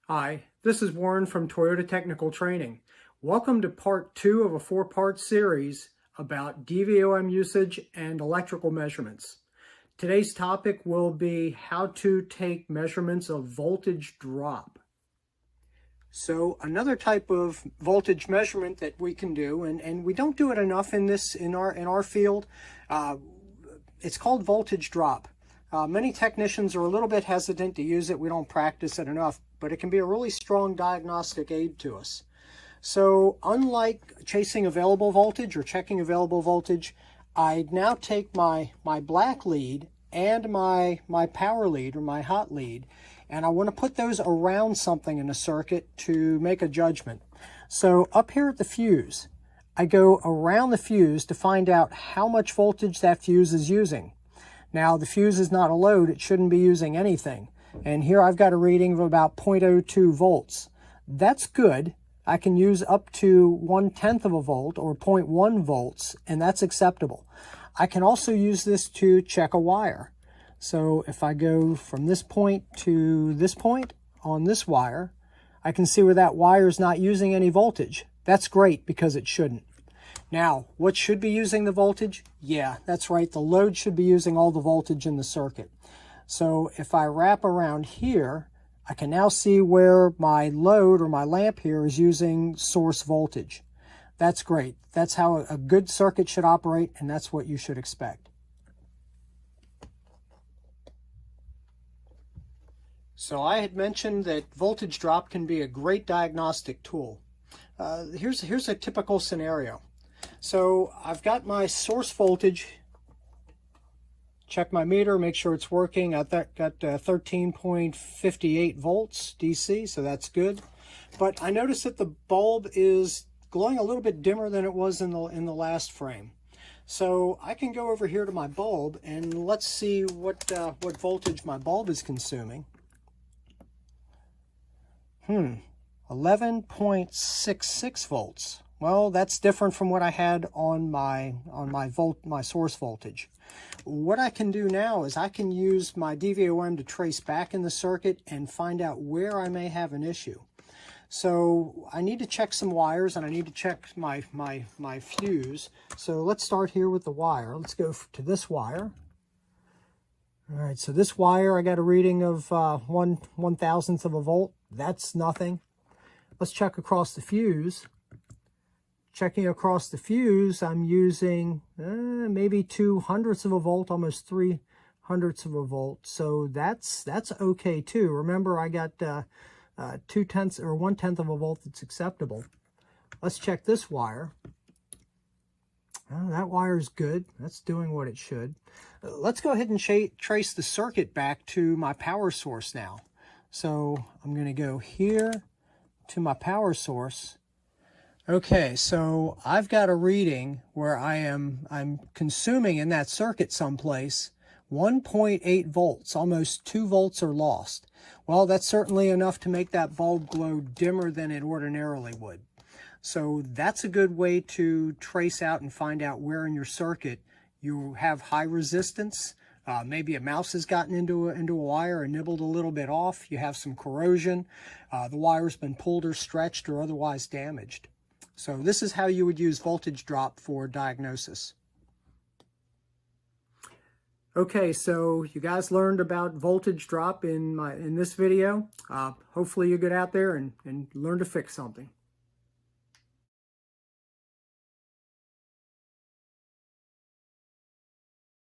Hi, this is Warren from Toyota Technical Training. Welcome to part 2 of a 4-part series about DVOM usage and electrical measurements. Today's topic will be how to take measurements of voltage drop. So another type of voltage measurement that we can do, and we don't do it enough in our field, it's called voltage drop. Many technicians are a little bit hesitant to use it. We don't practice it enough, but it can be a really strong diagnostic aid to us. So unlike chasing available voltage or checking available voltage, I now take my black lead and my power lead or my hot lead, and I want to put those around something in a circuit to make a judgment. So up here at the fuse, I go around the fuse to find out how much voltage that fuse is using. Now, the fuse is not a load, it shouldn't be using anything. And here I've got a reading of about 0.02 volts. That's good. I can use up to 1/10 of a volt or 0.1 volts, and that's acceptable. I can also use this to check a wire. So if I go from this point to this point on this wire, I can see where that wire is not using any voltage. That's great because it shouldn't. Now, what should be using the voltage? Yeah, that's right. The load should be using all the voltage in the circuit. So if I wrap around here, I can now see where my load or my lamp here is using source voltage. That's great. That's how a good circuit should operate, and that's what you should expect. So I had mentioned that voltage drop can be a great diagnostic tool. Here's a typical scenario. So I've got my source voltage, check my meter, make sure it's working. I've got 13.58 volts DC, so that's good. But I notice that the bulb is glowing a little bit dimmer than it was in the last frame. So I can go over here to my bulb and let's see what voltage my bulb is consuming. 11.66 volts. Well, that's different from what I had on my source voltage. What I can do now is I can use my DVOM to trace back in the circuit and find out where I may have an issue. So I need to check some wires and I need to check my fuse. So let's start here with the wire. Let's go to this wire. All right, so this wire I got a reading of 1/1000th of a volt. That's nothing. Let's check across the fuse. Checking across the fuse, I'm using maybe 2/100ths of a volt, almost 3/100ths of a volt. So that's okay too. Remember, I got 2/10 or 1/10 of a volt that's acceptable. Let's check this wire. That wire is good. That's doing what it should. Let's go ahead and trace the circuit back to my power source now. So I'm going to go here to my power source. Okay, so I've got a reading where I'm consuming in that circuit someplace 1.8 volts, almost 2 volts are lost. Well, that's certainly enough to make that bulb glow dimmer than it ordinarily would. So that's a good way to trace out and find out where in your circuit you have high resistance. Maybe a mouse has gotten into a wire and nibbled a little bit off. You have some corrosion. The wire's been pulled or stretched or otherwise damaged. So this is how you would use voltage drop for diagnosis. Okay, so you guys learned about voltage drop in this video. Hopefully you get out there and learn to fix something.